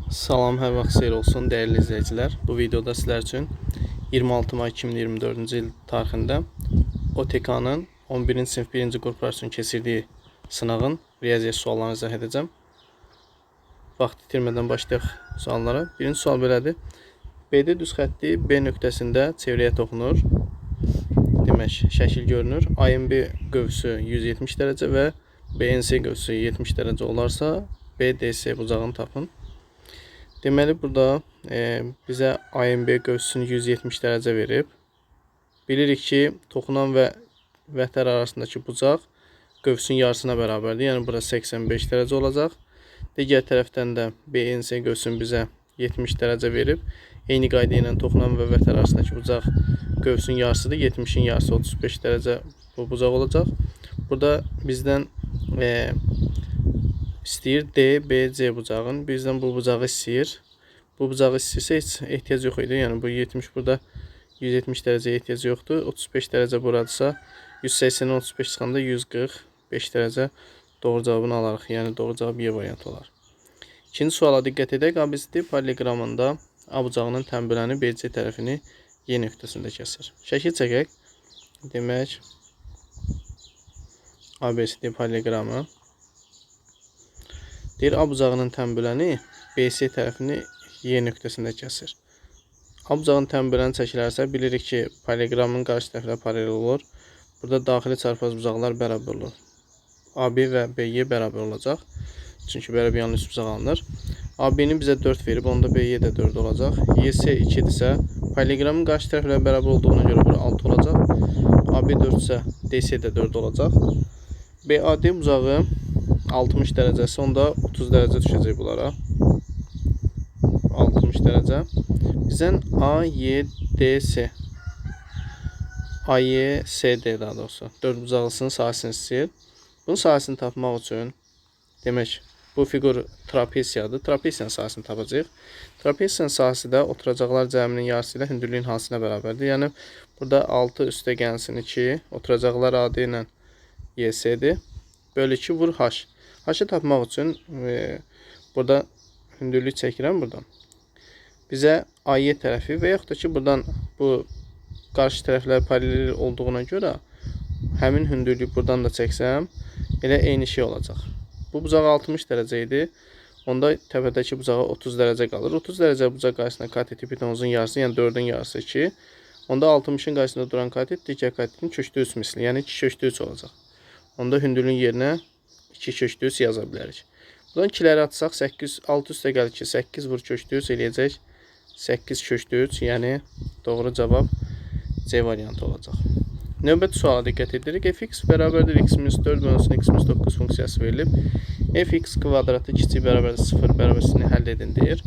Salam, hər vaxt xeyir olsun dəyərli izləyicilər. Bu videoda sizlər üçün 26 may 2024-cü il tarixində OTK-nın 11-ci sinif 1-ci qrup keçirdiyi sınağın riyaziyyat suallarını izah edəcəm. Vaxt itirmədən başlayaq suallara. Birinci sual belədir. BD düz xətti B nöqtəsində çevrəyə toxunur. Demək, şəkil görünür. AMB qövsü 170 dərəcə və BNC qövsü 70 dərəcə olarsa, BDC bucağını tapın. Deməli, burada bizə AMB qövsünü 170 dərəcə verib. Bilirik ki, toxunan və vətər arasındakı bucaq qövsün yarısına bərabərdir. Yəni, burası 85 dərəcə olacaq. Digər tərəfdən də BNC qövsün bizə 70 dərəcə verib. Eyni qayda ilə toxunan və vətər arasındakı bucaq qövsün yarısıdır. 70-in yarısı 35 dərəcə bu bucaq olacaq. Burada bizdən istəyir DBC bucağın. Bizdən bu bucağı istəyir. Bu bucağı istəyirsə heç ehtiyac yox idi. Yəni bu 70 burada 170 dərəcəyə ehtiyac yoxdur. 35 dərəcə buradırsa 180-dən 35 çıxanda 145 dərəcə doğru cavabını alarıq. Yəni doğru cavab Y variantı olar. İkinci suala diqqət edək. ABCD poliqramında A bucağının tənbüləni BC tərəfini Y nöqtəsində kəsir. Şəkil çəkək. Demək, ABCD poliqramı deyir, A bucağının tənbüləni BC tərəfini Y nöqtəsində kəsir. A bucağının tənbüləni çəkilərsə, bilirik ki, poliqramın qarşı tərəfləri paralel olur. Burada daxili çarpaz bucaqlar bərabər olur. AB və BY bərabər olacaq. Çünki bərabər yanlı üst bucaq alınır. AB-ni bizə 4 verib, onda BY də 4 olacaq. YC 2-dirsə, poliqramın qarşı tərəfləri bərabər olduğuna görə bura 6 olacaq. AB 4-sə, DC də 4 olacaq. BAD bucağı 60 dərəcəsi, onda 30 dərəcə düşəcək bunlara. 60 dərəcə. Bizdən AYDC. AYSD daha doğrusu. 4 bucaqlısının sahəsini istəyir. Bunun sahəsini tapmaq üçün, demək, bu fiqur trapesiyadır. Trapesiyanın sahəsini tapacaq. Trapesiyanın sahəsi də oturacaqlar cəminin yarısı ilə hündürlüyün hansına bərabərdir. Yəni, burada 6 üstə gəlsin 2. Oturacaqlar AD ilə YS-dir. Bölü 2 vur H. H-ı tapmaq üçün burada hündürlük çəkirəm buradan. Bizə AY tərəfi və yaxud da ki, buradan bu qarşı tərəflər paralel olduğuna görə həmin hündürlük buradan da çəksəm, elə eyni şey olacaq. Bu bucaq 60 dərəcə idi. Onda təpədəki bucağa 30 dərəcə qalır. 30 dərəcə bucaq qarşısında katet hipotenuzun yarısı, yəni 4-ün yarısı 2. Onda 60-ın qarşısında duran katet digər katetin kökdə 3 misli, yəni 2 kökdə 3 olacaq. Onda hündürlüyün yerinə 2 kökdə 3 yaza bilərik. Buradan 2-ləri atsaq, 6 üstə gəlir ki, 8 vur kökdə 3 eləyəcək. 8 kökdə 3, yəni doğru cavab C variantı olacaq. Növbəti suala diqqət edirik. Fx bərabərdir x-4 bölünsün x-9 funksiyası verilib. Fx kvadratı kiçik bərabərdir 0 bərabərlisini həll edin deyir.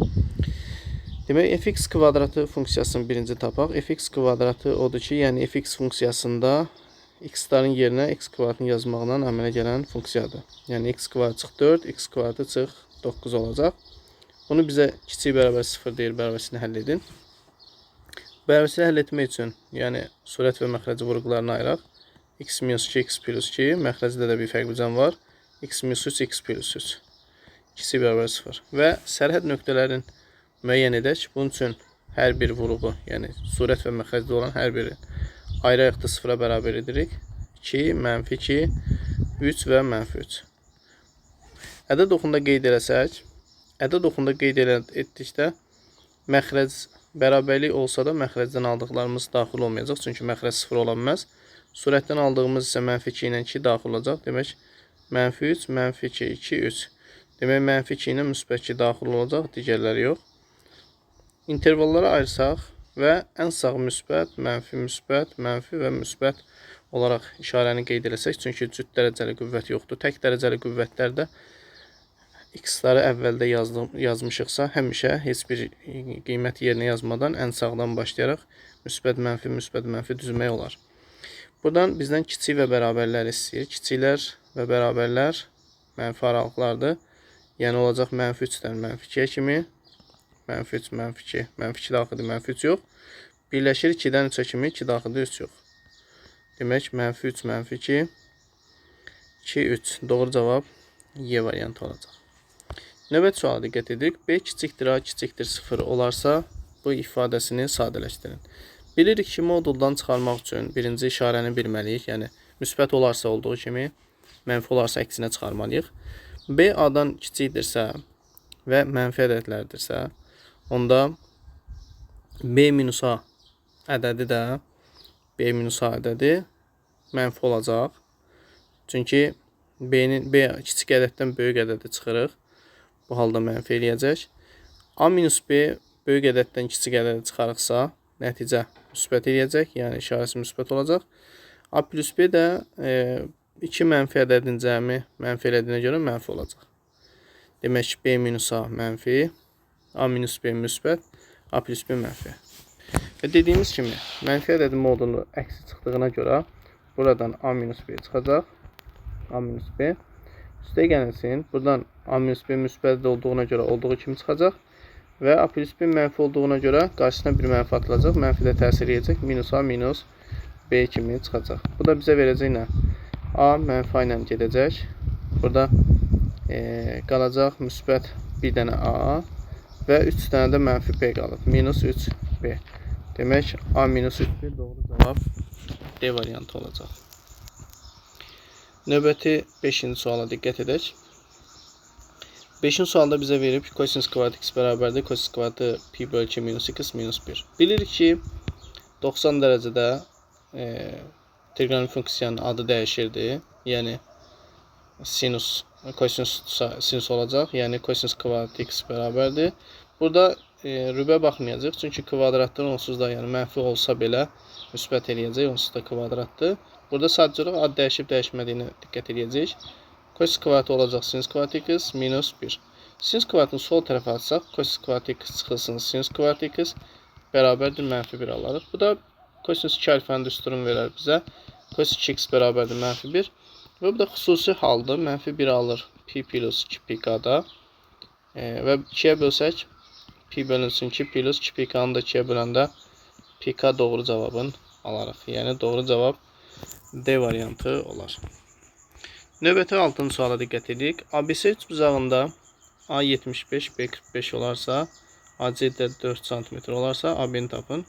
Demək, fx kvadratı funksiyasının birinci tapaq. Fx kvadratı odur ki, yəni fx funksiyasında x-ların yerinə x kvadratını yazmaqla əmələ gələn funksiyadır. Yəni x kvadratı çıx 4, x kvadratı çıx 9 olacaq. Bunu bizə kiçik bərabər 0 deyir, bərabərlisini həll edin. Bərabərlisini həll etmək üçün, yəni surət və məxrəci vurğularını ayıraq. X-2, x+2, məxrəcdə də bir fərq cəm var. X-3, x+3. Kiçik bərabər 0. Və sərhəd nöqtələrin müəyyən edək. Bunun üçün hər bir vurğu, yəni surət və məxrəcdə olan hər biri ayrı-ayrıqda 0-a bərabər edirik. 2, -2, 3 və -3. Ədəd oxunda qeyd eləsək, ədəd oxunda qeyd etdikdə məxrəc bərabərlik olsa da məxrəcdən aldıqlarımız daxil olmayacaq. Çünki məxrəc 0 ola bilməz. Surətdən aldığımız isə -2 ilə 2 daxil olacaq. Demək, -3, -2, 2, 3. Demək, -2 ilə -2 daxil olacaq, digərləri yox. İntervallara ayırsaq və ən sağ müsbət, mənfi və müsbət olaraq işarəni qeyd eləsək. Çünki cüt dərəcəli qüvvət yoxdur. Tək dərəcəli qüvvətlərdə x-ları əvvəldə yazmışıqsa, həmişə heç bir qiymət yerinə yazmadan ən sağdan başlayaraq müsbət, mənfi düzmək olar. Buradan bizdən kiçik və bərabərlər istəyir. Kiçiklər və bərabərlər mənfi aralıqlardır. Yəni olacaq -3-dən -2-yə kimi. -3, -2, -2 daxildir, -3 yox. Birləşir 2-dən 3-ə kimi, 2 daxildir, 3 yox. Demək, -3, -2, 2, 3. Doğru cavab Y variantı olacaq. Növbət suala diqqət edirik. B kiçikdir A kiçikdir 0 olarsa bu ifadəsini sadələşdirin. Bilirik ki, moduldan çıxarmaq üçün birinci işarəni bilməliyik. Yəni, müsbət olarsa olduğu kimi, mənfi olarsa əksinə çıxarmalıyıq. B A-dan kiçikdirsə və mənfi ədədlərdirsə, onda B minus A ədədi də B minus A ədədi mənfi olacaq. Çünki B kiçik ədəddən böyük ədədi çıxırıq. Bu halda mənfi eləyəcək. A minus B böyük ədəddən kiçik ədədi çıxarıqsa, nəticə müsbət eləyəcək. Yəni, işarəsi müsbət olacaq. A plus B də 2 mənfi ədədin cəmi mənfi elədiyinə görə mənfi olacaq. Demək ki, B minus A mənfi, A minus B müsbət, A plus B mənfi. Və dediyimiz kimi, mənfi ədədin modulu əksi çıxdığına görə buradan A minus B çıxacaq. A minus B. Üstə gəlsin. Buradan A minus B müsbət olduğuna görə olduğu kimi çıxacaq. Və A plus B mənfi olduğuna görə qarşısına bir mənfi atılacaq. Mənfi də təsir edəcək. Minus A minus B kimi çıxacaq. Bu da bizə verəcək nə? A mənfi A ilə gedəcək. Burada qalacaq müsbət bir dənə A və 3 dənə də mənfi B qalıb. Minus 3B. Demək, A minus 3B doğru cavab D variantı olacaq. Növbəti 5-ci suala diqqət edək. 5-ci sualda bizə verib kosinus kvadrat x bərabərdir. Kosinus kvadratı pi bölü 2 minus x minus 1. Bilirik ki, 90 dərəcədə trigonometrik funksiyanın adı dəyişirdi. Yəni, sinus olacaq. Yəni, kosinus kvadrat x bərabərdir. Burada rübə baxmayacaq. Çünki kvadratdır onsuz da, yəni mənfi olsa belə müsbət eləyəcək. Onsuz da kvadratdır. Burada sadəcə olaraq ad dəyişib dəyişmədiyinə diqqət edəcək. Kosinus kvadratı olacaq sinus kvadrat x minus 1. Sinus kvadratını sol tərəfə atsaq, kosinus kvadrat x çıxılsın sinus kvadrat x bərabərdir mənfi 1 alarıq. Bu da kosinus 2 alfanın düsturunu verər bizə. Kosinus 2x bərabərdir mənfi 1. Və bu da xüsusi haldır. Mənfi 1 alır pi plus 2 pi k-da. Və 2-yə bölsək, pi bölünsün 2 plus 2 pi k-nı da 2-yə böləndə pi k doğru cavabını alarıq. Yəni, doğru cavab D variantı olar. Növbəti 6-cı suala diqqət edirik. ABC üçbucağında A 75, B 45 olarsa, AC də 4 cm olarsa, AB-ni tapın.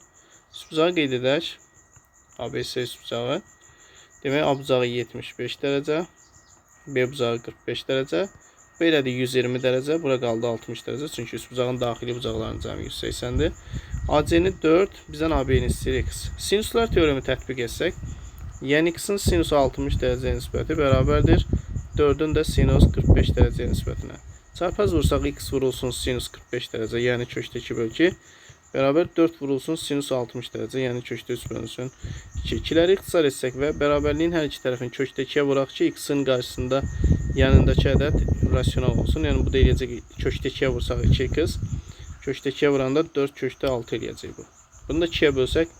Üçbucağı qeyd edək. ABC üçbucağı. Demək, A bucağı 75 dərəcə, B bucağı 45 dərəcə, B elədir 120 dərəcə, bura qaldı 60 dərəcə. Çünki üçbucağın daxili bucaqlarının cəmi 180-dir. AC-ni 4, bizdən AB-ni istəyir x. Sinuslar teoremi tətbiq etsək, yəni x-in sinusu 60 dərəcə nisbəti bərabərdir 4-ün də sinus 45 dərəcə nisbətinə. Çarpaz vursaq x vurulsun sinus 45 dərəcə, yəni köşdə 2 bölü 2 bərabər 4 vurulsun sinus 60 dərəcə, yəni köşdə 3 bölünsün 2. İkiləri ixtisar etsək və bərabərliyin hər iki tərəfini köşdə 2-yə vuraq ki, x-in qarşısında yanındakı ədəd rasional olsun. Yəni, bu da eləyəcək köşdə 2-yə vursaq 2x, köşdə 2-yə vuranda 4 köşdə 6 eləyəcək bu. Bunu da 2-yə bölsək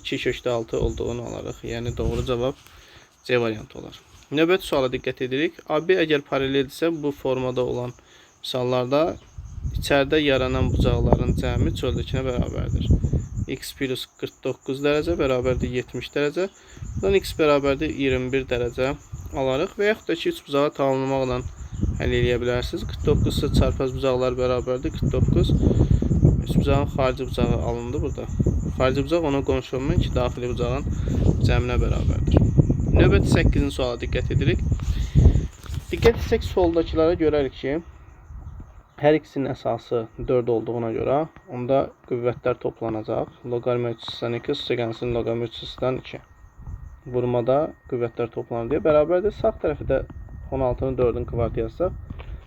2 köşdə 6 olduğunu alarıq. Yəni, doğru cavab C variantı olar. Növbəti suala diqqət edirik. AB əgər paraleldirsə, bu formada olan misallarda içəridə yaranan bucaqların cəmi çöldəkinə bərabərdir. X plus 49 dərəcə bərabərdir 70 dərəcə. Buradan x bərabərdir 21 dərəcə alarıq və yaxud da ki, 3 bucağı tamamlamaqla həll eləyə bilərsiniz. 49 ise çarpaz bucaqlar bərabərdir 49. 3 bucağın xarici bucağı alındı burada. Xarici bucaq ona qonşu olmayan ki, daxili bucağın cəminə bərabərdir. Növbəti 8-ci suala diqqət edirik. Diqqət etsək soldakılara görərik ki, hər ikisinin əsası 4 olduğuna görə onda qüvvətlər toplanacaq. Loqaritm ölçüsüdən 2, üstəgəlsin loqaritm ölçüsüdən 2. Vurmada qüvvətlər toplanır deyə bərabərdir. Sağ tərəfi də 16-nın 4-ün kvadratı yazsaq.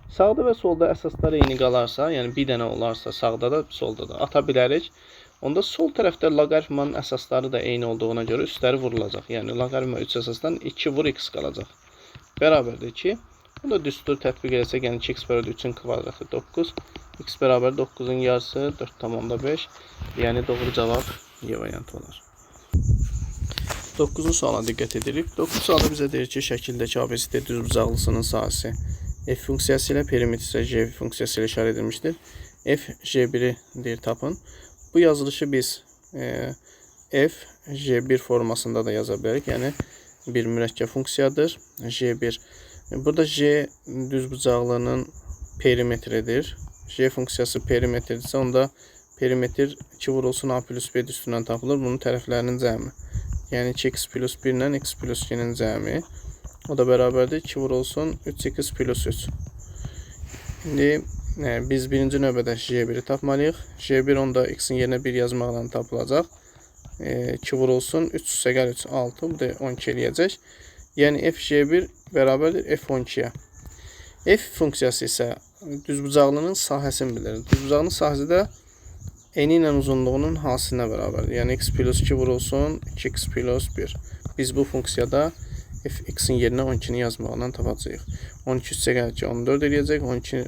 Sağda və solda əsaslar eyni qalarsa, yəni bir dənə olarsa sağda da, solda da ata bilərik. Onda sol tərəfdə loqaritmanın əsasları da eyni olduğuna görə üstləri vurulacaq. Yəni loqaritma 3 əsasdan 2 vur x qalacaq. Bərabərdir 2. Bu da düstur tətbiq etsək, yəni 2x bölü 3-ün kvadratı 9. X bərabər 9-un yarısı 4,5. Yəni doğru cavab Y variantı olar. 9-cu suala diqqət edirik. 9-cu sualda bizə deyir ki, şəkildəki ABCD düzbucaqlısının sahəsi f funksiyası ilə perimetr isə J funksiyası ilə işarə edilmişdir. F J1-i deyir tapın. Bu yazılışı biz f J1 formasında da yaza bilərik. Yəni bir mürəkkəb funksiyadır. J1. Burada J düzbucaqlının perimetridir. J funksiyası perimetrdirsə, onda perimetr 2 vurulsun A plus B üstündən tapılır. Bunun tərəflərinin cəmi. Yəni 2x plus 1 ilə x plus 2-nin cəmi. O da bərabərdir 2 vurulsun 3x plus 3. İndi biz birinci növbədə J1-i tapmalıyıq. J1 onda x-in yerinə 1 yazmaqla tapılacaq. 2 vurulsun 3 üstə gəl 3 6. Bu da 12 eləyəcək. Yəni f J1 bərabərdir f 12-yə. F funksiyası isə düzbucaqlının sahəsini bilir. Düzbucaqlının sahəsi də eni ilə uzunluğunun hasilinə bərabərdir. Yəni x plus 2 vurulsun 2x plus 1. Biz bu funksiyada f(x)in yerinə 12-ni yazmaqla tapacağıq. 12 üstə gəlir ki 14 eləyəcək. 12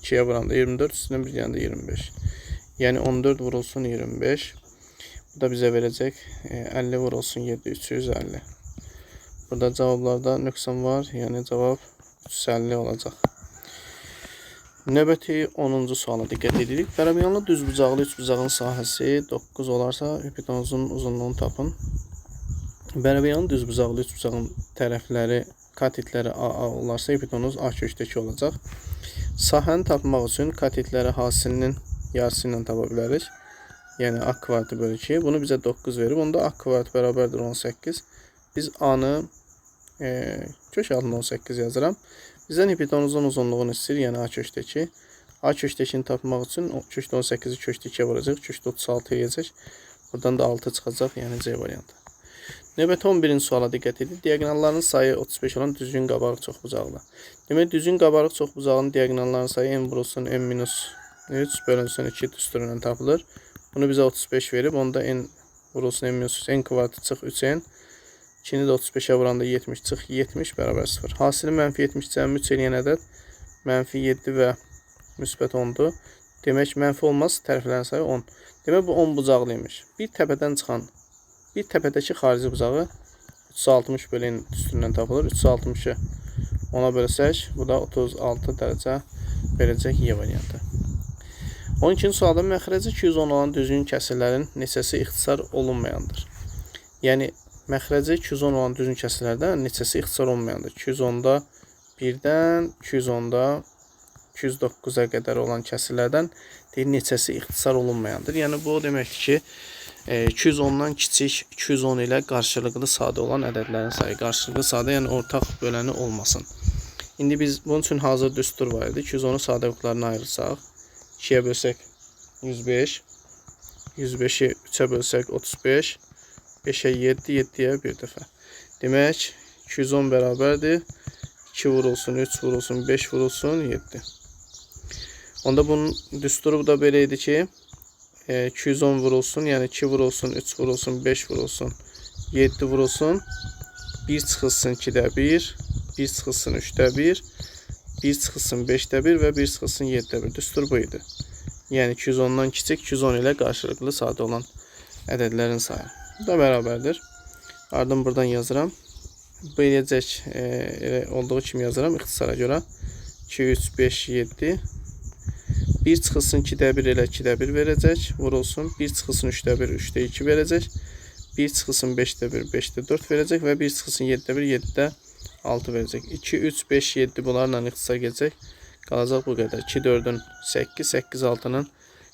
2-yə vuranda 24, üstündən 1 gələndə 25. Yəni 14 vurulsun 25. Bu da bizə verəcək 50 vurulsun 7, 350. Burada cavablarda nöqsan var. Yəni cavab 350 olacaq. Növbəti 10-cu suala diqqət edirik. Bərabəryanlı düzbucaqlı üçbucağın sahəsi 9 olarsa, hipotenuzun uzunluğunu tapın. Bərabəryanlı düzbucaqlı üçbucağın tərəfləri, katetləri AA olarsa, hipotenuz A kökdəki olacaq. Sahəni tapmaq üçün katetləri hasilinin yarısı ilə tapa bilərik. Yəni A kvadratı bölü 2. Bunu bizə 9 verib. Onda A kvadratı bərabərdir 18. Biz A-nı kök altında 18 yazıram. Bizdən hipotenuzun uzunluğunu istəyir, yəni A kökdəki. A kökdəkini tapmaq üçün kökdə 18-i kökdə 2-yə vuracaq, kökdə 36 eləyəcək. Buradan da 6 çıxacaq, yəni C variantı. Növbəti 11-ci suala diqqət edin. Diagonalların sayı 35 olan düzgün qabarıq çoxbucaqlı. Demək, düzgün qabarıq çoxbucağının diagonalların sayı n vurulsun n minus 3 bölünsün 2 düsturundan tapılır. Bunu bizə 35 verib, onda n vurulsun n minus 3, n kvadratı çıx 3n. 2-ni də 35-ə vuranda 70 çıx 70 bərabər 0. Hasili mənfi 70 cəmi 3 eləyən ədəd mənfi 7 və müsbət 10-dur. Demək, mənfi olmaz, tərəflərin sayı 10. Demək, bu 10 bucaqlıymış. Bir təpədən çıxan, bir təpədəki xarici bucağı 360 bölün üstündən tapılır. 360-ı 10-a bölsək, bu da 36 dərəcə verəcək Y variantı. 12-ci sualda məxrəci 210 olan düzgün kəsirlərin neçəsi ixtisar olunmayandır. Yəni, məxrəci 210 olan düzgün kəsirlərdən neçəsi ixtisar olunmayandır. 210-da 1-dən 210-da 209-a qədər olan kəsirlərdən neçəsi ixtisar olunmayandır. Yəni, bu deməkdir ki, 210-dan kiçik 210 ilə qarşılıqlı sadə olan ədədlərin sayı. Qarşılıqlı sadə, yəni ortaq böləni olmasın. İndi biz bunun üçün hazır düstur var idi. 210-u sadə qruplarına ayırsaq, 2-yə bölsək 105, 105-i 3-ə bölsək 35, 5-ə 7, 7-yə bir dəfə. Demək, 210 bərabərdir. 2 vurulsun, 3 vurulsun, 5 vurulsun, 7. Onda bunun düsturu da belə idi ki, 210 vurulsun, yəni 2 vurulsun, 3 vurulsun, 5 vurulsun, 7 vurulsun, 1 çıxılsın 2-də 1, 1 çıxılsın 3-də 1, 1 çıxılsın 5-də 1 və 1 çıxılsın 7-də 1. Düstur bu idi. Yəni 210-dan kiçik 210 ilə qarşılıqlı sadə olan ədədlərin sayı. Bu da bərabərdir. Ardın buradan yazıram. Bu eləyəcək olduğu kimi yazıram ixtisara görə. 2, 3, 5, 7. 1 çıxılsın 2-də 1 elə 2-də 1 verəcək. Vurulsun. 1 çıxılsın 3-də 1, 3-də 2 verəcək. 1 çıxılsın 5-də 1, 5-də 4 verəcək. Və 1 çıxılsın 7-də 1, 7-də 6 verəcək. 2, 3, 5, 7 bunlarla ixtisar gedəcək. Qalacaq bu qədər. 2, 4-ün 8, 8, 6-nın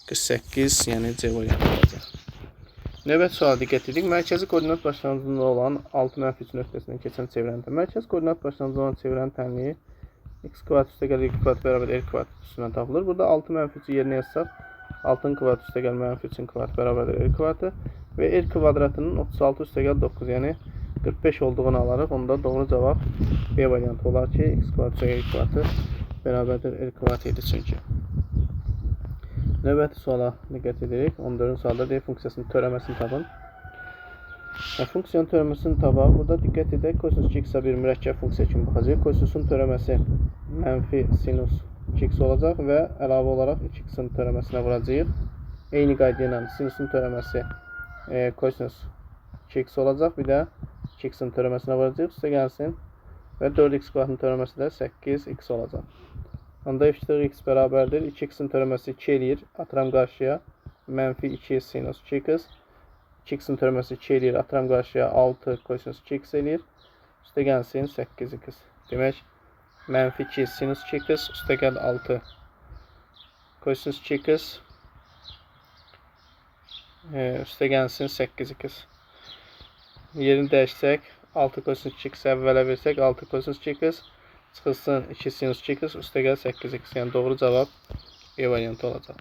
48, yəni C variantı olacaq. Növbəti suala diqqət edin. Mərkəzi koordinat başlanğıcında olan 6-3 nöqtəsindən keçən çevrəndə mərkəzi koordinat başlanğıcında olan çevrənin tənliyi x kvadrat üstə gəl y kvadrat bərabər r kvadrat üstündən tapılır. Burada 6-3-ü yerinə yazsaq, 6-ın kvadrat üstə gəl -3-ün kvadrat bərabərdir r kvadratı və r kvadratının 36 üstə gəl 9, yəni 45 olduğunu alarıq. Onda doğru cavab B variantı olar ki, x kvadrat üstə gəl y kvadratı bərabərdir r kvadratı idi çünki. Növbəti suala diqqət edirik. 14-cü sualda D funksiyasının törəməsini tapın. Funksiyanın törəməsini tapaq. Burada diqqət edək. Kosinus 2x-a bir mürəkkəb funksiya kimi baxacaq. Kosinusun törəməsi mənfi sinus 2x olacaq və əlavə olaraq 2x-in törəməsinə vuracaq. Eyni qayda ilə sinusun törəməsi kosinus 2x olacaq. Bir də 2x-in törəməsinə vuracaq. Üstə gəlsin. Və 4x kvadratın törəməsi də 8x olacaq. Onda f(x) bərabərdir. 2x-in törəməsi 2 eləyir. Atıram qarşıya. Mənfi 2 sinus 2x. 2x-in törəməsi 2 eləyir. Atıram qarşıya 6 kosinus 2x eləyir. Üstə gəlsin 8x. Demək, Mənfi 2 sinus 2x üstə gəl 6 kosinus 2x üstə gəlsin 8x. Yerini dəyişsək 6 kosinus 2x əvvələ versək 6 kosinus 2x çıxılsın 2 sinus 2x üstə gəl 8x. Yəni doğru cavab B variantı olacaq.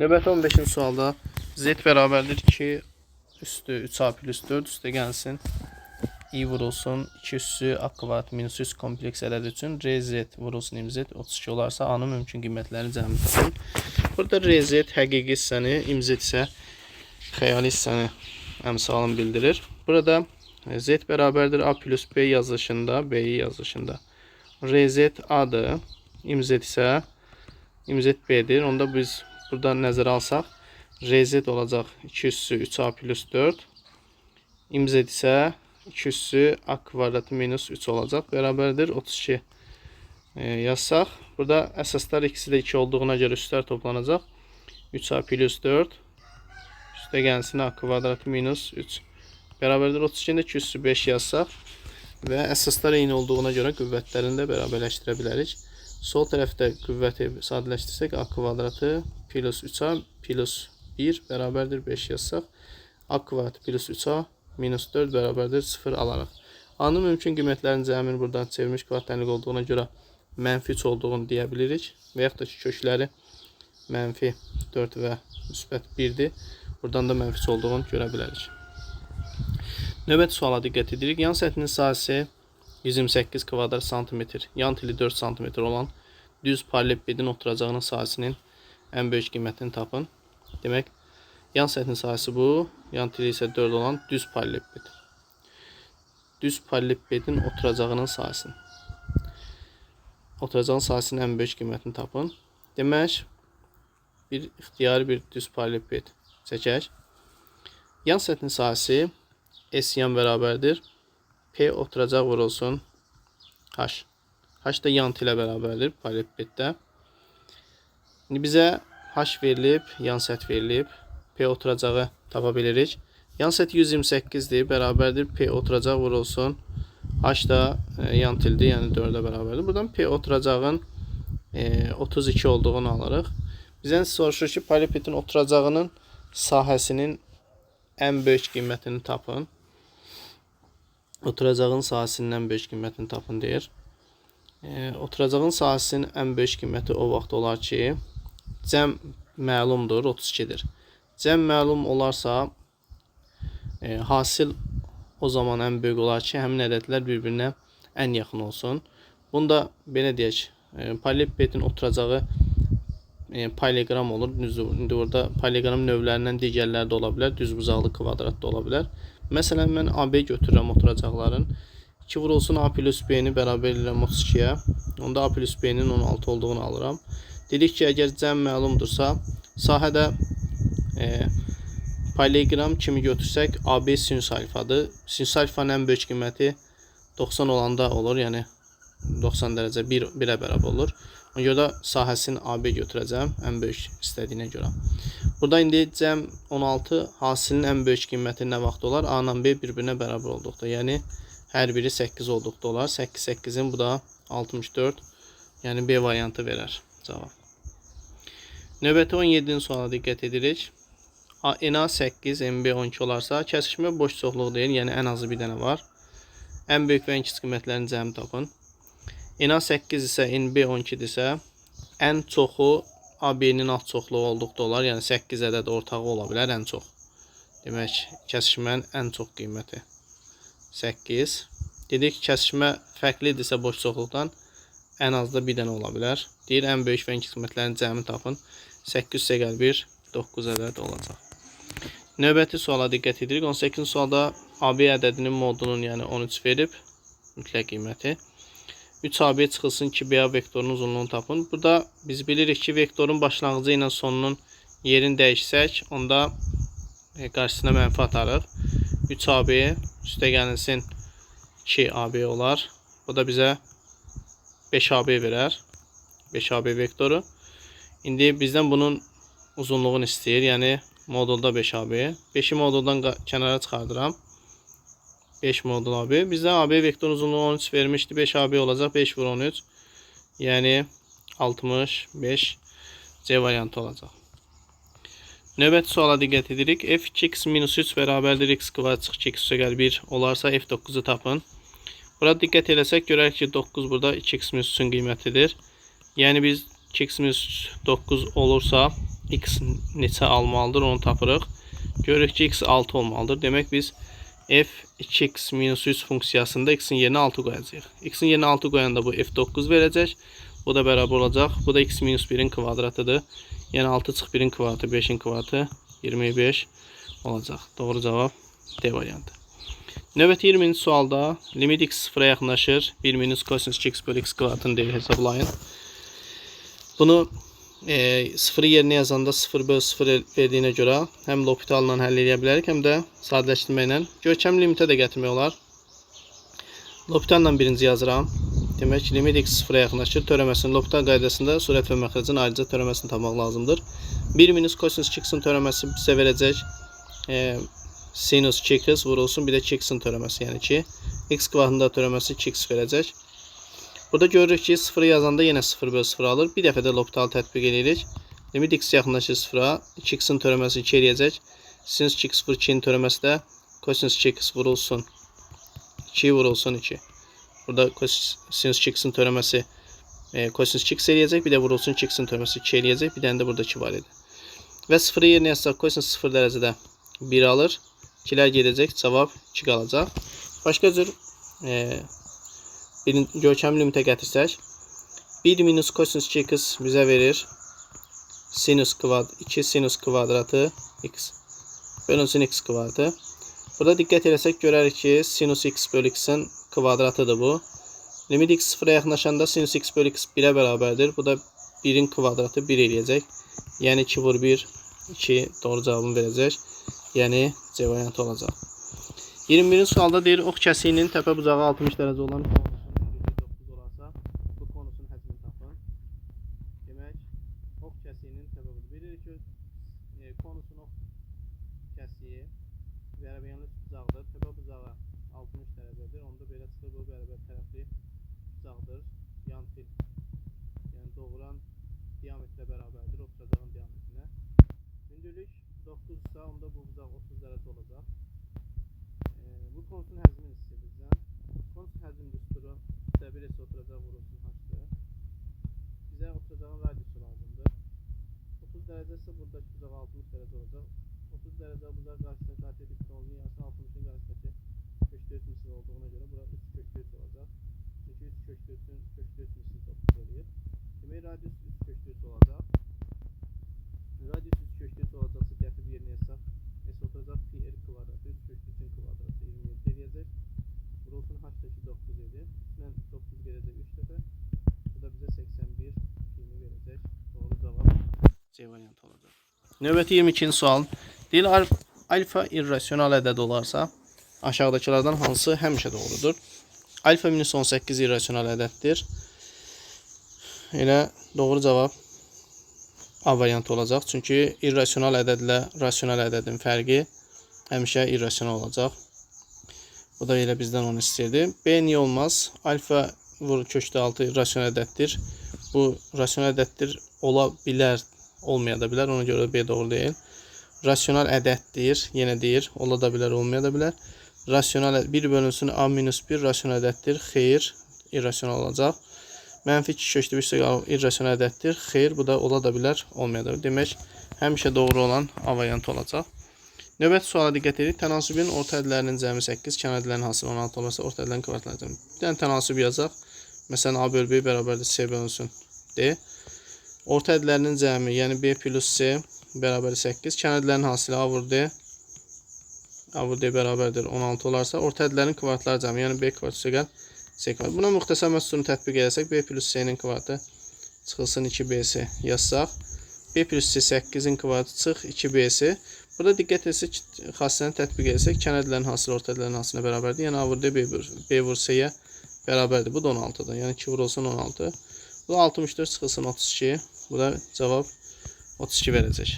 Növbəti 15-ci sualda z bərabərdir 2 üstü 3a plus 4 üstə gəlsin i vurulsun 2 üssü a kvadrat minus 3 kompleks ədəd üçün rz vurulsun imz 32 olarsa a-nın mümkün qiymətlərini cəmi tapın. Burada rz həqiqi hissəni, imz isə xəyali hissəni əmsalını bildirir. Burada z bərabərdir a plus b yazılışında, b-yi yazılışında rz a-dır, imz isə imz b-dir. Onda biz burada nəzərə alsaq rz olacaq 2 üssü 3a plus 4, imz isə 2 üssü a kvadratı minus 3 olacaq. Bərabərdir 32 yazsaq. Burada əsaslar ikisi də 2 olduğuna görə üstlər toplanacaq. 3a plus 4 üstə gəlsin a kvadratı minus 3. Bərabərdir 32-də 2 üssü 5 yazsaq və əsaslar eyni olduğuna görə qüvvətlərini də bərabərləşdirə bilərik. Sol tərəfdə qüvvəti sadələşdirsək a kvadratı plus 3a plus 1 bərabərdir 5 yazsaq. A kvadratı plus 3a minus 4 bərabərdir 0 alaraq. A-nın mümkün qiymətlərinin cəmini buradan çevirmiş kvadratənlik olduğuna görə mənfi 3 olduğunu deyə bilirik. Və yaxud da ki, kökləri mənfi 4 və müsbət 1-dir. Buradan da mənfi 3 olduğunu görə bilərik. Növbəti suala diqqət edirik. Yan səthinin sahəsi 128 kvadrat santimetr, yan tili 4 santimetr olan düz paralellepipedin oturacağının sahəsinin ən böyük qiymətini tapın. Demək, yan səthinin sahəsi bu, yan tili isə 4 olan düz paralellepiped. Düz paralellepipedin oturacağının sahəsini. Oturacağın sahəsinin ən böyük qiymətini tapın. Demək, bir ixtiyari bir düz paralellepiped çəkək. Yan səthinin sahəsi S yan bərabərdir. P oturacaq vurulsun H. H da yan tilə bərabərdir paralellepipeddə. İndi bizə H verilib, yan səth verilib. P oturacağı tapa bilirik. Yan səth 128-dir, bərabərdir. P oturacaq vurulsun. H da yan tildir, yəni 4-ə bərabərdir. Buradan P oturacağın 32 olduğunu alırıq. Bizdən soruşur ki, paralellepipedin oturacağının sahəsinin ən böyük qiymətini tapın. Oturacağın sahəsinin ən böyük qiymətini tapın deyir. Oturacağın sahəsinin ən böyük qiyməti o vaxt olar ki, cəm məlumdur, 32-dir. Cəm məlum olarsa, hasil o zaman ən böyük olar ki, həmin ədədlər bir-birinə ən yaxın olsun. Bunu da belə deyək, paralellepipedin oturacağı paralelogram olur. İndi orada paralelogram növlərindən digərləri də ola bilər, düzbucaqlı kvadrat da ola bilər. Məsələn, mən AB götürürəm oturacaqların. 2 vurulsun A plus B-ni bərabər edirəm 32-yə. Onda A plus B-nin 16 olduğunu alıram. Dedik ki, əgər cəm məlumdursa, sahədə paralelogram kimi götürsək, AB sinus alfadır. Sinus alfanın ən böyük qiyməti 90 olanda olur, yəni 90 dərəcə 1-ə bərabər olur. Ona görə də sahəsini AB götürəcəm, ən böyük istədiyinə görə. Burada indi cəm 16, hasilin ən böyük qiyməti nə vaxt olar? A ilə B bir-birinə bərabər olduqda, yəni hər biri 8 olduqda olar. 8-8-in bu da 64, yəni B variantı verər cavab. Növbəti 17-ci suala diqqət edirik. NA 8, MB 12 olarsa, kəsişmə boş çoxluq deyil, yəni ən azı bir dənə var. Ən böyük və ən kiçik qiymətlərini cəmi tapın. NA 8 isə NB 12-dirsə, ən çoxu AB-nin alt çoxluğu olduqda olar, yəni 8 ədəd ortağı ola bilər ən çox. Demək, kəsişmənin ən çox qiyməti 8. Dedik, kəsişmə fərqlidirsə boş çoxluqdan, ən az da bir dənə ola bilər. Deyir, ən böyük və ən kiçik qiymətlərini cəmi tapın. 8 + 1, 9 ədəd olacaq. Növbəti suala diqqət edirik. 18-ci sualda AB ədədinin modunun, yəni 13 verib, mütləq qiyməti. 3AB çıxılsın 2BA vektorunun uzunluğunu tapın. Burada biz bilirik ki, vektorun başlanğıcı ilə sonunun yerini dəyişsək, onda qarşısına mənfi atarıq. 3AB üstə gəlinsin 2AB olar. Bu da bizə 5AB verər. 5AB vektoru. İndi bizdən bunun uzunluğunu istəyir. Yəni modulda 5AB. 5-i moduldan kənara çıxardıram. 5 modul AB. Bizdən AB vektorun uzunluğu 13 vermişdi. 5AB olacaq. 5 vur 13. Yəni 65 C variantı olacaq. Növbəti suala diqqət edirik. F2x minus 3 bərabərdir x kvadrat çıx 2x üstəgəl 1 olarsa F9'u tapın. Burada diqqət eləsək görərik ki 9 burada 2x minus 3'ün qiymətidir. Yəni biz 2x minus 9 olursa x neçə almalıdır onu tapırıq. Görürük ki x 6 olmalıdır. Demək biz f2x minus 3 funksiyasında x'in yerinə 6 qoyacağıq. X'in yerinə 6 qoyanda bu f9 verəcək. Bu da bərabər olacaq. Bu da x minus 1'in kvadratıdır. Yəni 6 çıx 1'in kvadratı 5'in kvadratı 25 olacaq. Doğru cavab D variantı. Növbəti 20-ci sualda limit x 0'a yaxınlaşır. 1 minus kosinus 2x bölü x kvadratını deyil hesablayın. Bunu 0'ı yerinə yazanda 0 bölü 0 verdiyinə görə həm L'Hopital'la həll edə bilərik, həm də sadələşdirməklə görkəmli limitə də gətirmək olar. L'Hopital'la birinci yazıram. Demək limit x 0'a yaxınlaşır. Törəməsinin L'Hopital qaydasında surət və məxrəcin ayrıca törəməsini tapmaq lazımdır. 1 minus kosinus 2x'in törəməsi bizə verəcək sinus 2x vurulsun, bir də 2x'in törəməsi, yəni ki x kvadratında törəməsi 2x verəcək. Burada görürük ki 0'ı yazanda yenə 0 bölü 0 alır. Bir dəfə də L'Hopital tətbiq edirik. Limit x yaxınlaşır 0'a. 2x'in törəməsi 2 eləyəcək. Sinus 2x vur 2'nin törəməsi də kosinus 2x vurulsun 2 vurulsun 2. Burada sinus 2x'in törəməsi kosinus 2x eləyəcək. Bir də vurulsun 2x'in törəməsi 2 eləyəcək. Bir dənə də burada 2 var idi. Və 0'ı yerinə yazsaq kosinus 0 dərəcədə 1 alır. 2'lər gedəcək. Cavab 2 qalacaq. Başqa cür görkəmli limitə gətirsək 1 minus kosinus 2x bizə verir sinus kvadrat 2 sinus kvadratı x bölünsün x kvadratı. Burada diqqət eləsək görərik ki sinus x bölü x'in kvadratıdır bu. Limit x 0'a yaxınlaşanda sinus x bölü x 1'ə bərabərdir. Bu da 1'in kvadratı 1 eləyəcək. Yəni 2 vur 1 2 doğru cavabını verəcək. Yəni C variantı olacaq. 21-ci sualda deyir ox kəsiyinin təpə bucağı 60 dərəcə olan konusun ox kəsiyi bərabərli bucaqdır. Təpə bucağı 60 dərəcədir. Onda belə çıxır bu bərabər tərəfli bucaqdır. Yan fil. Yəni doğuran diametrə bərabərdir oturacağın diametrinə. Hündürlük 9 ise onda bu bucaq 30 dərəcə olacaq. Bu konusun həzmini istəyir bizdən. Konusun həzm düsturu D1 isə oturacaq vurulsun h-dır. Bizə oturacağın radiusu lazımdır. 30 dərəcə ise buradakı bucaq 60 dərəcə olacaq. 30 dərəcə bucaq qarşısında katetik olduğu yarısı 60'ın qarşısındakı köşk 4 misli olduğuna görə bura 3 köşk 4 olacaq. Çünki 3 köşk 4'ün köşk 4 misli toplu eləyir. Demək radius 3 köşk 4 olacaq. Radius 3 köşk 4 olacaqsa gətirib yerinə yazsaq s oturacaq pi r kvadratı 3 köşk 4'ün kvadratı 27 eləyəcək. Vurulsun h-daki 9 edir. Üstündən 9 gələcək 3 dəfə. Bu da bizə 81 pini verəcək. Doğru cavab C variantı olacaq. Növbəti 22-ci sual. Deyil alfa irrasional ədəd olarsa aşağıdakilərdən hansı həmişə doğrudur? Alfa minus 18 irrasional ədəddir. Elə doğru cavab A variantı olacaq. Çünki irrasional ədədlə rasional ədədin fərqi həmişə irrasional olacaq. Bu da elə bizdən onu istəyirdi. B niyə olmaz? Alfa vur köşkdə 6 irrasional ədəddir. Bu rasional ədəddir ola bilər, olmaya da bilər. Ona görə B doğru deyil. Rasional ədəddir. Yenə deyir. Ola da bilər, olmaya da bilər. Rasional 1 bölünsün A minus 1 rasional ədəddir. Xeyr. İrrasional olacaq. Mənfi 2 köşkdə 1 ise irrasional ədəddir. Xeyr. Bu da ola da bilər, olmaya da bilər. Demək, həmişə doğru olan A variantı olacaq. Növbəti suala diqqət edirik. Tənasübün orta ədlərinin cəmi 8, kənar ədlərinin hasılı 16 olmasa orta ədlərin kvadratları cəmi. Bir dənə tənasüb yazaq. Məsələn, A bölü B bərabərdir C bölünsün D. Orta ədlərinin cəmi, yəni B plus C bərabər 8. Kənar ədlərin hasılı A vur D. A vur D bərabərdir 16 olarsa, orta ədlərin kvadratları cəmi, yəni B kvadrat üstəgəl C kvadrat. Buna müxtəsər məsəlunu tətbiq edəsək, B plus C-nin kvadratı çıxılsın 2BC yazsaq. B plus C 8'in kvadratı çıx 2BC. Burada diqqət etsək, xassəni tətbiq edəsək, kənar ədlərin hasılı orta ədlərin hasılına bərabərdir. Yəni A vur D, B vur C-yə bərabərdir. Bu da 16'dır. Yəni 2 vurulsun 16. Bu da 64 çıxılsın 32. Bu da cavab 32 verəcək.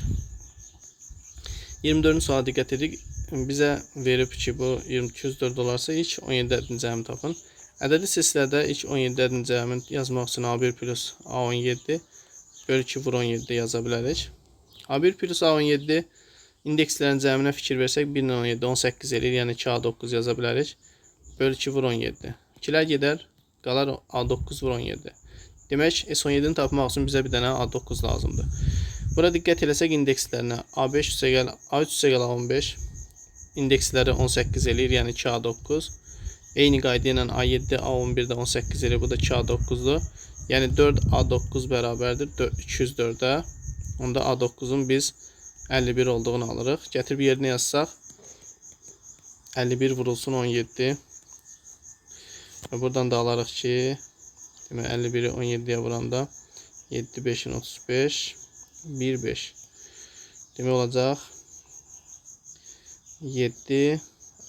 24-cü suala diqqət edirik. Bizə verib ki, bu 204 olarsa ilk 17 ədədin cəmi tapın. Ədədi silsilədə ilk 17 ədədin cəmini yazmaq üçün A1 plus A17 bölü 2 vur 17 yaza bilərik. A1 plus A17 indekslərin cəminə fikir versək 1 ilə 17 18 eləyir, yəni 2A9 yaza bilərik. Bölü 2 vur 17. 2-lər gedər, qalar A9 vur 17. Demək, S17-ni tapmaq üçün bizə bir dənə A9 lazımdır. Bura diqqət eləsək indekslərinə A5 üstəgəl A3 üstəgəl A15 indeksləri 18 eləyir, yəni 2A9. Eyni qayda ilə A7 A11-də 18 eləyir, bu da 2A9-dur. Yəni 4A9 bərabərdir 204-ə. Onda A9-un biz 51 olduğunu alırıq. Gətirib yerinə yazsaq 51 vurulsun 17. Buradan da alarıq ki, 51'i 17'ye vuranda 7 5'in 35 1 5. Demək olacaq 7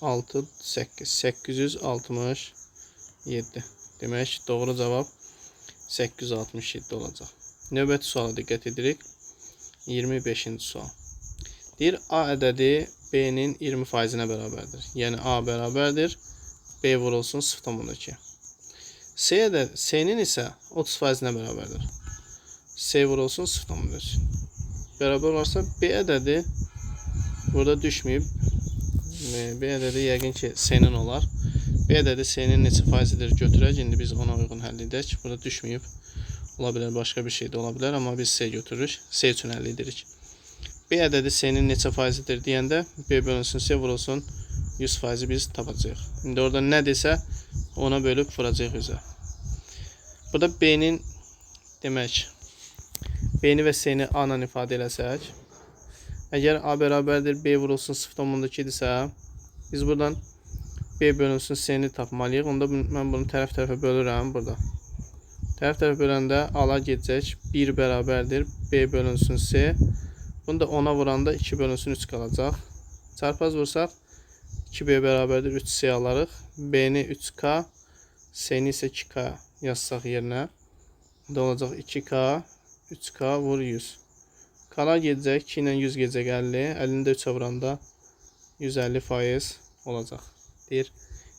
6 8 867. Demək doğru cavab 867 olacaq. Növbəti suala diqqət edirik. 25-ci sual. Deyir A ədədi B-nin 20%-nə bərabərdir. Yəni A bərabərdir B vurulsun 0,2. C-nin isə 30%-nə bərabərdir. C vurulsun 0,3. Bərabər olarsa B ədədi burada düşməyib. B ədədi yəqin ki C-nin olar. B ədədi C-nin neçə faizidir götürək. İndi biz ona uyğun həll edək. Burada düşməyib. Ola bilər, başqa bir şey də ola bilər, amma biz C götürürük. C üçün həll edirik. B ədədi C-nin neçə faizidir deyəndə B bölünsün C vurulsun 100% biz tapacağıq. İndi orada nə desə ona bölüb vuracağıq üzə. Burada B-nin demək B-ni və C-ni A ilə ifadə eləsək, əgər A bərabərdir B vurulsun 0,2-dirsə, biz buradan B bölünsün C-ni tapmalıyıq. Onda mən bunu tərəf-tərəfə bölürəm burada. Tərəf-tərəfə böləndə A-lar gedəcək 1 bərabərdir B bölünsün C. Bunu da 10-a vuranda 2 bölünsün 3 qalacaq. Çarpaz vursaq 2B bərabərdir 3C alarıq. B-ni 3K, C-ni isə 2K yazsaq yerinə. Da olacaq 2K, 3K vur 100. Kala gedəcək, 2 ilə 100 gedəcək 50. 50-ni də 3-ə vuranda 150% olacaq. Deyir,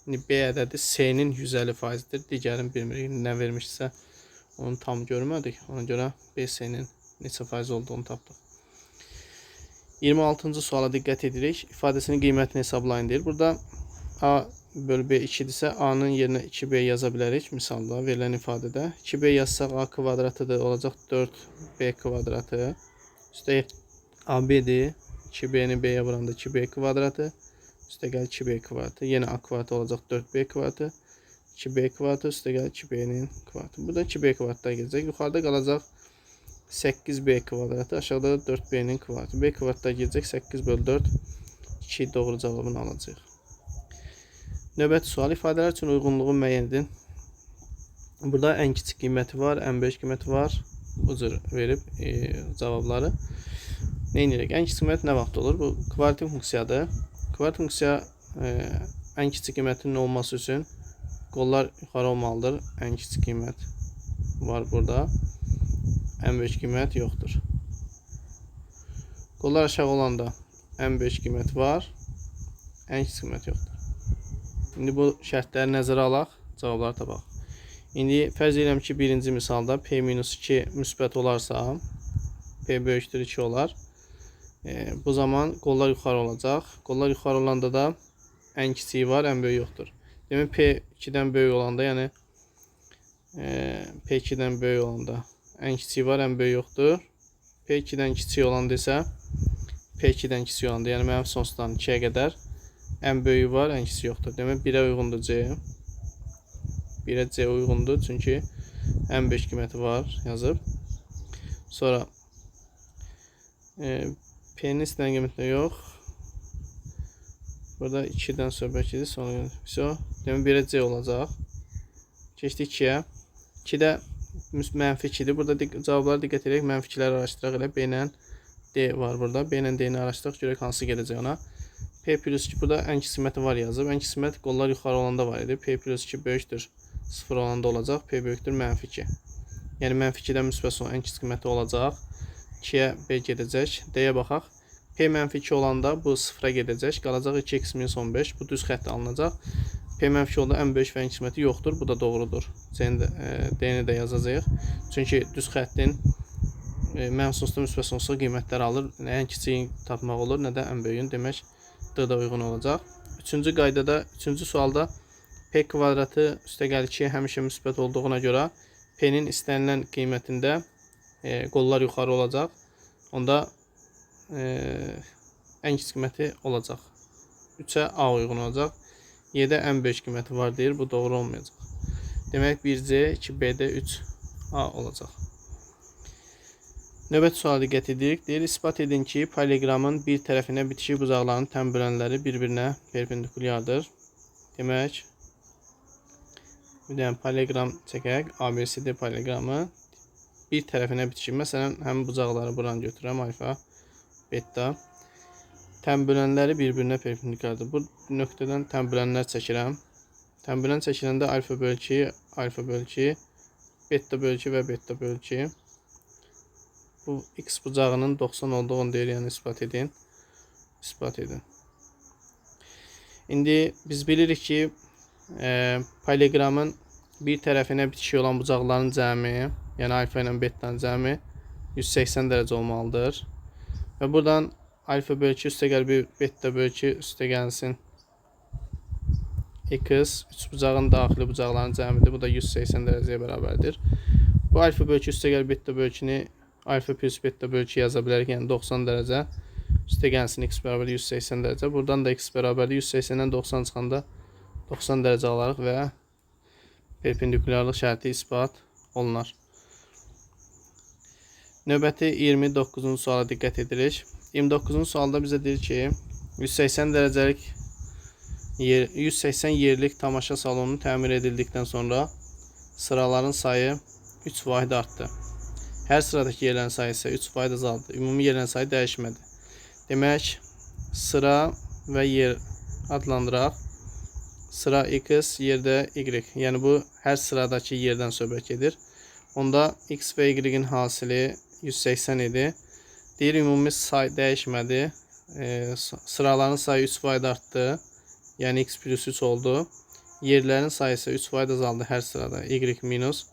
indi B ədədi C-nin 150%-dir. Digərini bilmirik, nə vermişsə onu tam görmədik. Ona görə B C-nin neçə faiz olduğunu tapdıq. 26-cı suala diqqət edirik. İfadəsinin qiymətini hesablayın deyir. Burada A bölü B 2-dirsə A-nın yerinə 2B yaza bilərik. Misalda verilən ifadədə 2B yazsaq A kvadratıdır, olacaq 4B kvadratı. Üstəgəl AB-dir. 2B-ni B-yə vuranda 2B kvadratı. Üstəgəl 2B kvadratı. Yenə A kvadratı olacaq 4B kvadratı. 2B kvadratı üstəgəl 2B-nin kvadratı. Burada 2B kvadratlar gedəcək. Yuxarıda qalacaq 8B kvadratı. Aşağıda 4B'nin kvadratı. B kvadratlar gedəcək 8 bölü 4. 2 doğru cavabını alacaq. Növbəti sual ifadələr üçün uyğunluğu müəyyən edin. Burada ən kiçik qiyməti var, ən böyük qiyməti var. Bu cür verib cavabları. Nə edirik? Ən kiçik qiymət nə vaxt olur? Bu kvadratik funksiyadır. Kvadratik funksiya ən kiçik qiymətinin olması üçün qollar yuxarı olmalıdır. Ən kiçik qiymət var burada. Ən böyük qiymət yoxdur. Qollar aşağı olanda ən böyük qiymət var. Ən kiçik qiymət yoxdur. İndi bu şərtləri nəzərə alaq, cavabları tapaq. İndi fərz edirəm ki, birinci misalda P-2 müsbət olarsa, P böyükdür 2 olar. Bu zaman qollar yuxarı olacaq. Qollar yuxarı olanda da ən kiçiyi var, ən böyük yoxdur. Demək P2-dən böyük olanda, yəni P2-dən böyük olanda ən kiçiyi var, ən böyük yoxdur. P2-dən kiçik olanda isə P2-dən kiçik olanda, yəni mənim sonsuzdan 2-yə qədər ən böyüyü var, ən kiçik yoxdur. Demək 1-ə uyğundur C. 1-ə C uyğundur, çünki ən böyük qiyməti var yazıb. Sonra P-nin istənilən qiymətində yox. Burada 2-dən söhbət gedir, sonra demək 1-ə C olacaq. Keçdik 2-yə. 2-də mənfi 2-dir. Burada cavablara diqqət edək, mənfikiləri araşdıraq elə. B ilə D var burada. B ilə D-ni araşdıraq, görək hansı gedəcək ona. P plus 2 burada ən kiçik qiyməti var yazıb. Ən kiçik qiymət qollar yuxarı olanda var idi. P plus 2 böyükdür 0 olanda olacaq. P böyükdür mənfi 2. Yəni mənfi 2-dən müsbət olan ən kiçik qiyməti olacaq. 2-yə B gedəcək. D-yə baxaq. P mənfi 2 olanda bu 0-a gedəcək. Qalacaq 2x-15. Bu düz xətt alınacaq. P mənfi oldu, ən böyük və ən qisməti yoxdur. Bu da doğrudur. D-ni də yazacağıq. Çünki düz xəttin mənfi sonsuzda müsbət sonsuzda qiymətləri alır. Nə ən kiçiyi tapmaq olur, nə də ən böyüyün. Demək, D da uyğun olacaq. Üçüncü qaydada, üçüncü sualda P kvadratı üstəgəl 2 həmişə müsbət olduğuna görə P-nin istənilən qiymətində qollar yuxarı olacaq. Onda ən kiçik qiyməti olacaq. 3-ə A uyğun olacaq. Y-də ən böyük qiyməti var deyir. Bu doğru olmayacaq. Demək 1C, 2B-də 3A olacaq. Növbəti suala diqqət edirik. Deyir, ispat edin ki, poliqramın bir tərəfinə bitişik bucaqlarının tənbülənləri bir-birinə perpendikulyardır. Demək, bir dənə poliqram çəkək. ABCD poliqramı bir tərəfinə bitişik. Məsələn, həmin bucaqları buranı götürürəm. Alfa, beta. Tənbülənləri bir-birinə perpendikulyardır. Bu nöqtədən tənbülənlər çəkirəm. Tənbülən çəkiləndə alfa bölü 2, beta bölü 2 və beta bölü 2. Bu x bucağının 90 olduğunu deyir, yəni ispat edin. İspat edin. İndi biz bilirik ki, poliqramın bir tərəfinə bitişik olan bucaqların cəmi, yəni alfa ilə betanın cəmi 180 dərəcə olmalıdır. Və buradan alfa bölü 2 üstəgəl bir beta bölü 2 üstəgəlsin x, üç bucağın daxili bucaqların cəmidir. Bu da 180 dərəcəyə bərabərdir. Bu alfa bölü 2 üstəgəl beta bölü 2-ni alfa plus beta bölü 2 yaza bilərik. Yəni 90 dərəcə üstəgəlsin x bərabər 180 dərəcə. Buradan da x bərabərdir 180-dən 90 çıxanda 90 dərəcə alarıq və perpendikulyarlıq şərti ispat olunar. Növbəti 29-cu suala diqqət edirik. 29-cu sualda bizə deyir ki, 180 yerlik tamaşa salonu təmir edildikdən sonra sıraların sayı 3 vahid artdı. Hər sıradakı yerlərin sayı isə 3 vahid azaldı. Ümumi yerlərin sayı dəyişmədi. Demək, sıra və yer adlandıraq. Sıra x, yerdə y. Yəni bu hər sıradakı yerdən söhbət gedir. Onda x və y-in hasili 180 idi. Deyir, ümumi say dəyişmədi. Sıraların sayı 3 vahid artdı. Yəni x plus 3 oldu. Yerlərin sayısı 3 vahid azaldı hər sırada. Y minus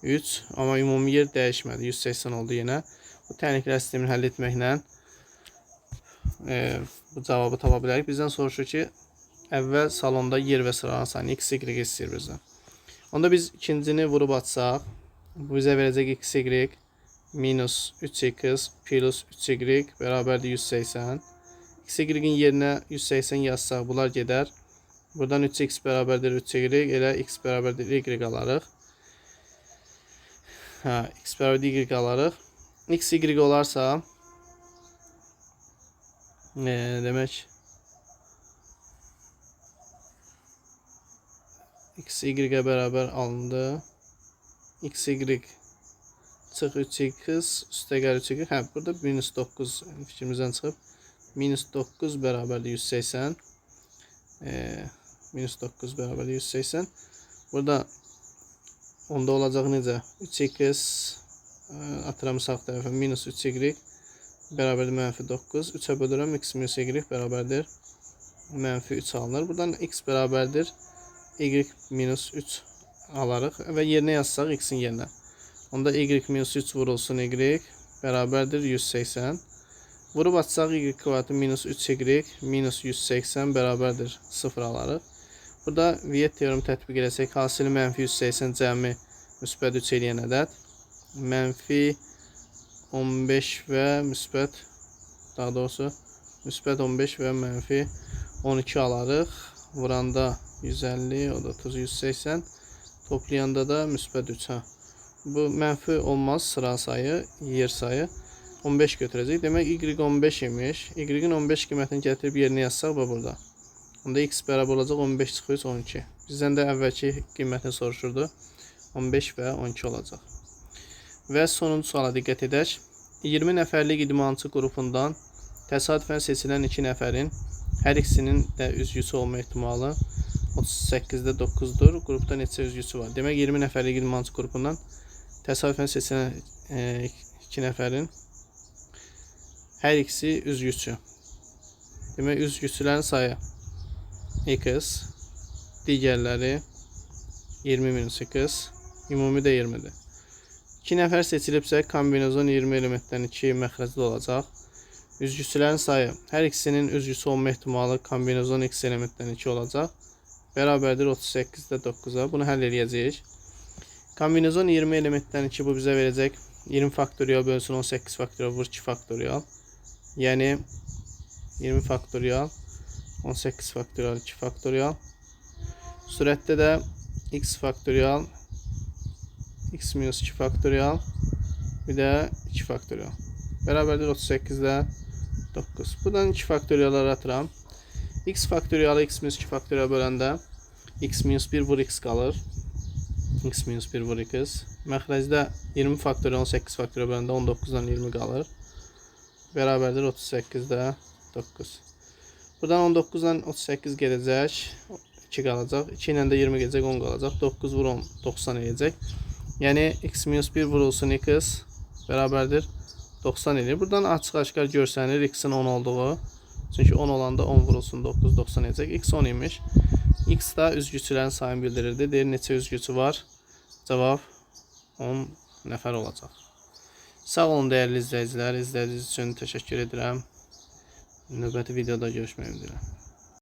3. Amma ümumi yer dəyişmədi. 180 oldu yenə. Bu təhlükələr sistemini həll etməklə bu cavabı tapa bilərik. Bizdən soruşur ki, əvvəl salonda yer və sıraların sayını x, y istəyir bizdən. Onda biz ikincini vurub atsaq, bu bizə verəcək x, y minus 3x plus 3y bərabərdir 180. X, y-in yerinə 180 yazsaq, bunlar gedər. Buradan 3x bərabərdir 3y, elə x bərabərdir y alarıq. X bərabərdir y alarıq. X, y olarsa, demək, x, y bərabər alındı. X, y çıx 3x, üstəgəl 3y. Burada minus 9 fikrimizdən çıxıb. Minus 9 bərabərdir 180. Minus 9 bərabərdir 180. Burada onda olacaq necə? 3x atıram sağ tərəfə. Minus 3y bərabərdir mənfi 9. 3-ə bölürəm. X minus y bərabərdir mənfi 3 alınır. Buradan x bərabərdir y minus 3 alarıq. Və yerinə yazsaq x-in yerinə. Onda y minus 3 vurulsun y bərabərdir 180. Vurub atsaq y kvadratı minus 3y minus 180 bərabərdir 0 alarıq. Burada Viet teoremi tətbiq edəcək. Hasili mənfi 180 cəmi müsbət 3 eləyən ədəd. Mənfi 15 və müsbət, daha doğrusu müsbət 15 və mənfi 12 alarıq. Vuranda 150, o da 30, 180. Toplayanda da müsbət 3. Bu mənfi olmaz sıra sayı, yer sayı. 15 götürəcək. Demək, y 15 imiş. Y-in 15 qiymətini gətirib yerinə yazsaq və burada. Onda x bərabər olacaq 15 çıxıyız 12. Bizdən də əvvəlki qiymətini soruşurdu. 15 və 12 olacaq. Və sonuncu suala diqqət edək. 20 nəfərlik idmançı qrupundan təsadüfən seçilən 2 nəfərin hər ikisinin də üzgüsü olma ehtimalı 38-də 9-dur. Qrupda neçə üzgüsü var? Demək, 20 nəfərlik idmançı qrupundan təsadüfən seçilən 2 nəfərin hər ikisi üzgüçü. Demək, üzgüçülərin sayı x, digərləri 20 minus x, ümumi də 20-dir. 2 nəfər seçilibsə, kombinezon 20 elementdən 2 məxrəcli olacaq. Üzgüçülərin sayı, hər ikisinin üzgüsü olma ehtimalı kombinezon x elementdən 2 olacaq. Bərabərdir 38-də 9-a. Bunu həll edəcəyik. Kombinezon 20 elementdən 2 bu bizə verəcək 20 faktorial bölünsün 18 faktorial vur 2 faktorial. Yəni 20 faktorial 18 faktorial 2 faktorial. Sürətdə də x faktorial x minus 2 faktorial bir də 2 faktorial. Bərabərdir 38-də 9. Buradan 2 faktorialları atıram. X faktorialı x minus 2 faktorial böləndə x minus 1 vur x qalır. X minus 1 vur x. Məxrəcdə 20 faktorial 18 faktorial böləndə 19-dan 20 qalır. Bərabərdir 38-də 9. Buradan 19-dan 38 gedəcək. 2 qalacaq. 2 ilə də 20 gedəcək 10 qalacaq. 9 vur 10 90 edəcək. Yəni x minus 1 vurulsun x bərabərdir 90 edir. Buradan açıq-aşkar görsənir x-in 10 olduğu. Çünki 10 olanda 10 vurulsun 9 90 edəcək. X 10 imiş. X da üzgüçülərin sayını bildirirdi. Deyir neçə üzgüçü var? Cavab 10 nəfər olacaq. Sağ olun dəyərli izləyicilər. İzlədiyiniz üçün təşəkkür edirəm. Növbəti videoda görüşmək üzrə.